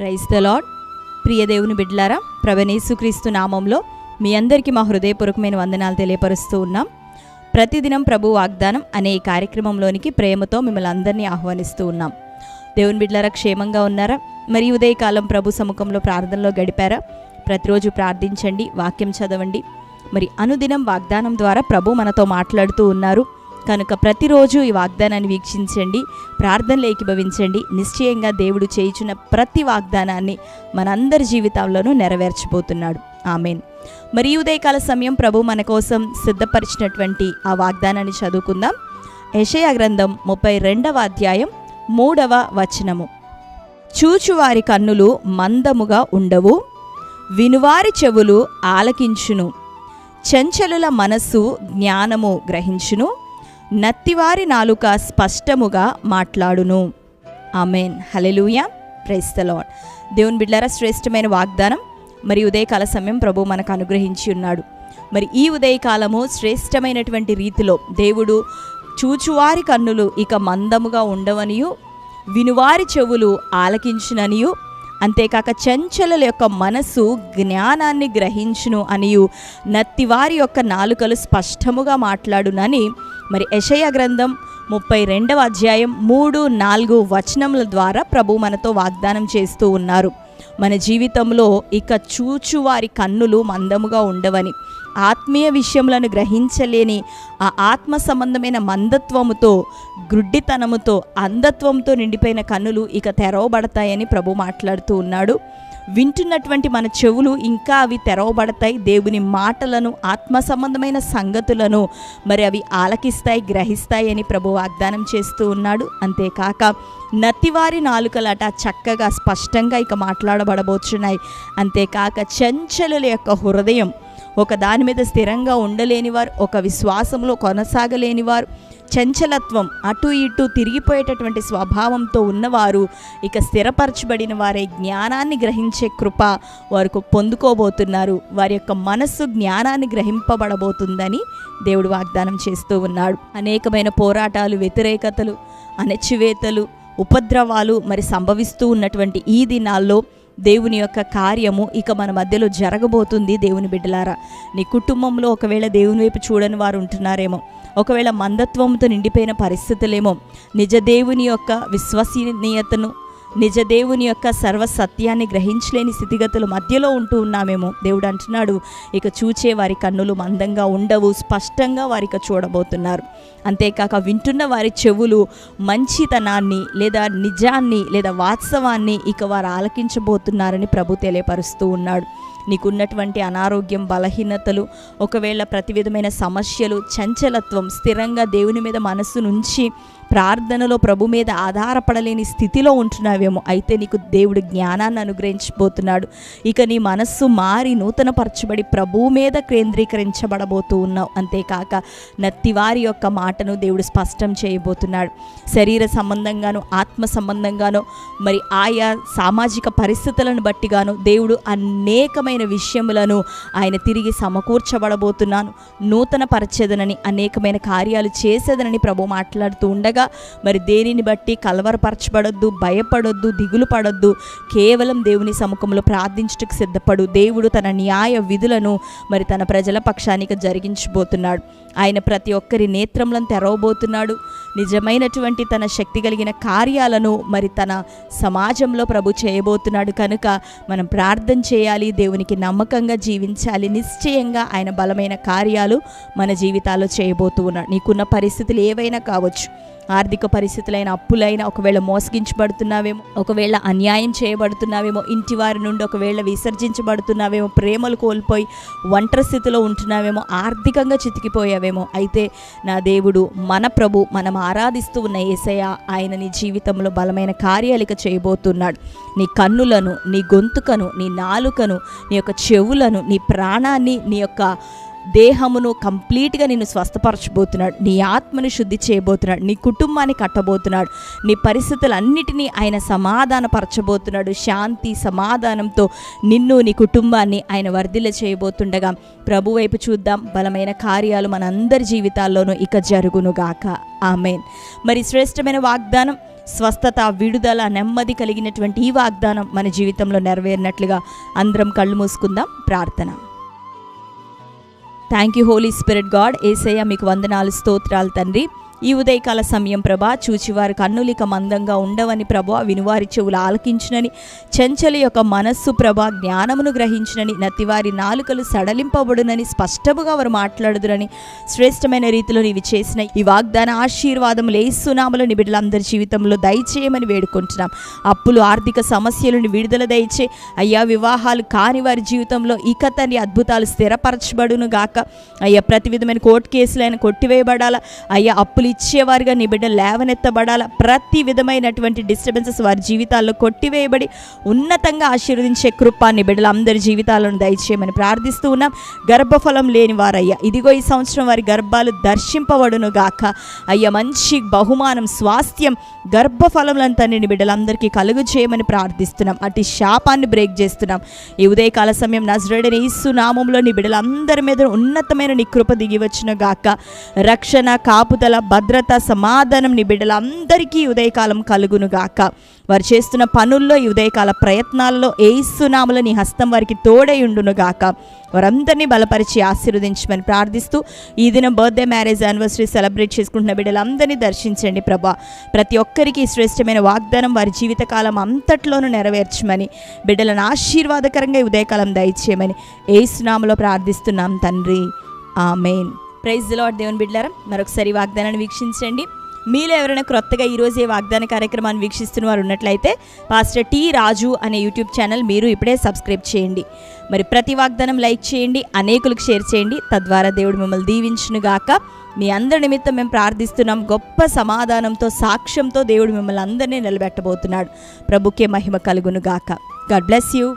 Praise the lord. ప్రియ దేవుని బిడ్డలారా, ప్రభువైన యేసుక్రీస్తు నామంలో మీ అందరికీ మా హృదయపూర్వకమైన వందనాలు తెలియపరుస్తూ ఉన్నాం. ప్రతిదినం ప్రభు వాగ్దానం అనే ఈ కార్యక్రమంలోనికి ప్రేమతో మిమ్మల్ని అందరినీ ఆహ్వానిస్తూ ఉన్నాం. దేవుని బిడ్డలారా, క్షేమంగా ఉన్నారా? మరి ఉదయకాలం ప్రభు సముఖంలో ప్రార్థనలో గడిపారా? ప్రతిరోజు ప్రార్థించండి, వాక్యం చదవండి. మరి అనుదినం వాగ్దానం ద్వారా ప్రభు మనతో మాట్లాడుతూ ఉన్నారు కనుక ప్రతిరోజు ఈ వాగ్దానాన్ని వీక్షించండి, ప్రార్థనలు ఏకీభవించండి. నిశ్చయంగా దేవుడు చేయుచున్న ప్రతి వాగ్దానాన్ని మనందరి జీవితాల్లోనూ నెరవేర్చబోతున్నాడు. ఆమేన్. మరి ఉదయకాల సమయం ప్రభు మన కోసం సిద్ధపరిచినటువంటి ఆ వాగ్దానాన్ని చదువుకుందాం. యెషయా గ్రంథం 32వ అధ్యాయం 3వ వచనము. చూచువారి కన్నులు మందముగా ఉండవు, వినువారి చెవులు ఆలకించును, చంచలుల మనస్సు జ్ఞానము గ్రహించును, నత్తివారి నాలుక స్పష్టముగా మాట్లాడును. ఆమేన్. హల్లెలూయా. Praise the Lord. దేవుని బిడ్డలారా, శ్రేష్టమైన వాగ్దానం మరి ఉదయకాల సమయం ప్రభు మనకు అనుగ్రహించి ఉన్నాడు. మరి ఈ ఉదయకాలము శ్రేష్టమైనటువంటి రీతిలో దేవుడు చూచువారి కన్నులు ఇక మందముగా ఉండవనియు, వినువారి చెవులు ఆలకించుననియు, అంతేకాక చంచలుల యొక్క మనస్సు జ్ఞానాన్ని గ్రహించును అనియు, నత్తివారి యొక్క నాలుకలు స్పష్టముగా మాట్లాడునని మరి యెషయా గ్రంథం 32వ అధ్యాయం 3-4 వచనముల ద్వారా ప్రభు మనతో వాగ్దానం చేస్తూ ఉన్నారు. మన జీవితంలో ఇక చూచువారి కన్నులు మందముగా ఉండవని, ఆత్మీయ విషయములను గ్రహించలేని ఆ ఆత్మ సంబంధమైన మందత్వముతో, గ్రుడ్డితనముతో, అంధత్వంతో నిండిపోయిన కన్నులు ఇక తెరవబడతాయని ప్రభు మాట్లాడుతూ ఉన్నాడు. వింటున్నటువంటి మన చెవులు ఇంకా అవి తెరవబడతాయి. దేవుని మాటలను, ఆత్మ సంబంధమైన సంగతులను మరి అవి ఆలకిస్తాయి, గ్రహిస్తాయి అని ప్రభు వాగ్దానం చేస్తూ ఉన్నాడు. అంతేకాక నత్తివారి నాలుకలట చక్కగా స్పష్టంగా ఇక మాట్లాడబడబోతున్నాయి. అంతేకాక చంచలుల యొక్క హృదయం, ఒక దాని మీద స్థిరంగా ఉండలేనివారు, ఒక విశ్వాసంలో కొనసాగలేనివారు, చంచలత్వం, అటు ఇటు తిరిగిపోయేటటువంటి స్వభావంతో ఉన్నవారు ఇక స్థిరపరచబడిన వారే జ్ఞానాన్ని గ్రహించే కృప వారికి పొందుకోబోతున్నారు. వారి యొక్క మనస్సు జ్ఞానాన్ని గ్రహింపబడబోతుందని దేవుడు వాగ్దానం చేస్తూ ఉన్నాడు. అనేకమైన పోరాటాలు, వ్యతిరేకతలు, అణచివేతలు, ఉపద్రవాలు మరి సంభవిస్తూ ఉన్నటువంటి ఈ దినాల్లో దేవుని యొక్క కార్యము ఇక మన మధ్యలో జరగబోతుంది. దేవుని బిడ్డలారా, నీ కుటుంబంలో ఒకవేళ దేవుని వైపు చూడని వారు ఉంటున్నారేమో, ఒకవేళ మందత్వంతో నిండిపోయిన పరిస్థితులేమో, నిజ దేవుని యొక్క విశ్వసనీయతను, నిజ దేవుని యొక్క సర్వసత్యాన్ని గ్రహించలేని స్థితిగతుల మధ్యలో ఉంటూ ఉన్నామేమో. దేవుడు అంటున్నాడు, ఇక చూచే వారి కన్నులు మందంగా ఉండవు, స్పష్టంగా వారిక చూడబోతున్నారు. అంతేకాక వింటున్న వారి చెవులు మంచితనాన్ని లేదా నిజాన్ని లేదా వాస్తవాన్ని ఇక వారు ఆలకించబోతున్నారని ప్రభు తెలియపరుస్తూ ఉన్నాడు. నీకున్నటువంటి అనారోగ్యం, బలహీనతలు, ఒకవేళ ప్రతి విధమైన సమస్యలు, చంచలత్వం, స్థిరంగా దేవుని మీద మనస్సు నుంచి ప్రార్థనలో ప్రభు మీద ఆధారపడలేని స్థితిలో ఉంటున్నావేమో. అయితే నీకు దేవుడు జ్ఞానాన్ని అనుగ్రహించబోతున్నాడు. ఇక నీ మనస్సు మారి నూతనపరచబడి ప్రభు మీద కేంద్రీకరించబడబోతూ ఉన్నావు. అంతేకాక నత్తివారి యొక్క మాటను దేవుడు స్పష్టం చేయబోతున్నాడు. శరీర సంబంధంగాను, ఆత్మ సంబంధంగాను, మరి ఆయా సామాజిక పరిస్థితులను బట్టిగాను దేవుడు అనేకమైన విషయములను ఆయన తిరిగి సమకూర్చబడబోతున్నాను, నూతన పరిచేదనని, అనేకమైన కార్యాలు చేసేదనని ప్రభు మాట్లాడుతూ ఉండగా, మరి దేనిని బట్టి కలవరపరచబడొద్దు, భయపడొద్దు, దిగులు పడొద్దు. కేవలం దేవుని సముఖంలో ప్రార్థించుటకు సిద్ధపడు. దేవుడు తన న్యాయ విధులను మరి తన ప్రజల పక్షానికి జరిగించబోతున్నాడు. ఆయన ప్రతి ఒక్కరి నేత్రములను తెరవబోతున్నాడు. నిజమైనటువంటి తన శక్తి కలిగిన కార్యాలను మరి తన సమాజంలో ప్రభు చేయబోతున్నాడు. కనుక మనం ప్రార్థన చేయాలి, దేవునికి నమ్మకంగా జీవించాలి. నిశ్చయంగా ఆయన బలమైన కార్యాలు మన జీవితాల్లో చేయబోతూ ఉన్నాడు. నీకున్న పరిస్థితులు ఏవైనా కావచ్చు, ఆర్థిక పరిస్థితులైన, అప్పులైనా, ఒకవేళ మోసగించబడుతున్నావేమో, ఒకవేళ అన్యాయం చేయబడుతున్నావేమో, ఇంటి వారి నుండి ఒకవేళ విసర్జించబడుతున్నావేమో, ప్రేమలు కోల్పోయి ఒంటరి స్థితిలో ఉంటున్నావేమో, ఆర్థికంగా చితికిపోయావేమో. అయితే నా దేవుడు, మన ప్రభు, మనం ఆరాధిస్తూ ఉన్న యేసయ్య, ఆయన నీ జీవితంలో బలమైన కార్యాలిక చేయబోతున్నాడు. నీ కన్నులను, నీ గొంతుకను, నీ నాలుకను, నీ యొక్క చెవులను, నీ ప్రాణాన్ని, నీ యొక్క దేహమును కంప్లీట్గా నిన్ను స్వస్థపరచబోతున్నాడు. నీ ఆత్మను శుద్ధి చేయబోతున్నాడు. నీ కుటుంబాన్ని కట్టబోతున్నాడు. నీ పరిస్థితులన్నిటినీ ఆయన సమాధానపరచబోతున్నాడు. శాంతి సమాధానంతో నిన్ను, నీ కుటుంబాన్ని ఆయన వర్ధిల్ల చేయబోతుండగా ప్రభు వైపు చూద్దాం. బలమైన కార్యాలు మనందరి జీవితాల్లోనూ ఇక జరుగునుగాక. ఆమేన్. మరి శ్రేష్టమైన వాగ్దానం, స్వస్థత, విడుదల, నెమ్మది కలిగినటువంటి ఈ వాగ్దానం మన జీవితంలో నెరవేరినట్లుగా అందరం కళ్ళు మూసుకుందాం. ప్రార్థన. Thank you Holy Spirit God. యేసయ్య మీకు వందనాలు, స్తోత్రాలు తండ్రి. ఈ ఉదయకాల సమయం ప్రభా, చూచివారి కన్నులిక మందంగా ఉండవని ప్రభా, వినువారి చెవులు ఆలకించునని, చెంచల యొక్క మనస్సు ప్రభా జ్ఞానమును గ్రహించునని, నతివారి నాలుకలు సడలింపబడునని, స్పష్టముగా వారు మాట్లాడుదురని శ్రేష్టమైన రీతిలో నీవి చేసిన ఈ వాగ్దాన ఆశీర్వాదములు యేసు నామములో నీ బిడ్డలందరి జీవితంలో దయచేయమని వేడుకుంటున్నాం. అప్పులు, ఆర్థిక సమస్యలను విడుదల దయచే అయ్యా. వివాహాలు కాని వారి జీవితంలో ఇక తండ్రి అద్భుతాలు స్థిరపరచబడును గాక అయ్యా. ప్రతి విధమైన కోర్టు కేసులైన కొట్టివేయబడాలా అయ్యా. అప్పులు ఇచ్చేవారుగా నీ బిడ్డ లేవనెత్తబడాల. ప్రతి విధమైనటువంటి డిస్టర్బెన్సెస్ వారి జీవితాల్లో కొట్టివేయబడి ఉన్నతంగా ఆశీర్వదించే కృప నీ బిడ్డల అందరి జీవితాలను దయచేయమని ప్రార్థిస్తూ ఉన్నాం. గర్భఫలం లేని వారయ్యా, ఇదిగో ఈ సంవత్సరం వారి గర్భాలు దర్శింపబడును గాక అయ్యా. మంచి బహుమానం, స్వాస్థ్యం, గర్భఫలములను తండ్రి నీ బిడ్డలందరికీ కలుగు చేయమని ప్రార్థిస్తున్నాం. అటు శాపాన్ని బ్రేక్ చేస్తున్నాం. ఈ ఉదయకాల సమయం నజరేయుడైన యేసు నామములో నీ బిడ్డలందరి మీద ఉన్నతమైన నీ కృప దిగి వచ్చును గాక. రక్షణ, కాపుదల, భద్రత, సమాధానం నీ బిడ్డలందరికీ ఉదయకాలం కలుగును గాక. వారు చేస్తున్న పనుల్లో, ఈ ఉదయకాల ప్రయత్నాల్లో యేసు నామములో నీ హస్తం వారికి తోడై ఉండును గాక. వారందరినీ బలపరిచి ఆశీర్వదించమని ప్రార్థిస్తూ ఈ దినం బర్త్డే, మ్యారేజ్, యానివర్సరీ సెలబ్రేట్ చేసుకుంటున్న బిడ్డలందరినీ దర్శించండి ప్రభా. ప్రతి ఒక్కరికి శ్రేష్టమైన వాగ్దానం వారి జీవితకాలం అంతట్లోనూ నెరవేర్చమని, బిడ్డలను ఆశీర్వాదకరంగా ఈ ఉదయకాలం దయచేయమని యేసు నామములో ప్రార్థిస్తున్నాం తండ్రి. ఆమేన్. Praise the Lord. దేవుని బిడ్డలారా, మరొకసారి వాగ్దానాన్ని వీక్షించండి. మీలో ఎవరైనా క్రొత్తగా ఈరోజు వాగ్దాన కార్యక్రమాన్ని వీక్షిస్తున్న వారు ఉన్నట్లయితే పాస్టర్ టి రాజు అనే యూట్యూబ్ ఛానల్ మీరు ఇప్పుడే సబ్స్క్రైబ్ చేయండి. మరి ప్రతి వాగ్దానం లైక్ చేయండి, అనేకులకు షేర్ చేయండి. తద్వారా దేవుడు మిమ్మల్ని దీవించును గాక. మీ అందరి నిమిత్తం మేము ప్రార్థిస్తున్నాం. గొప్ప సమాధానంతో, సాక్ష్యంతో దేవుడు మిమ్మల్ని అందరినీ నిలబెట్టబోతున్నాడు. ప్రభుకే మహిమ కలుగును గాక. God bless you.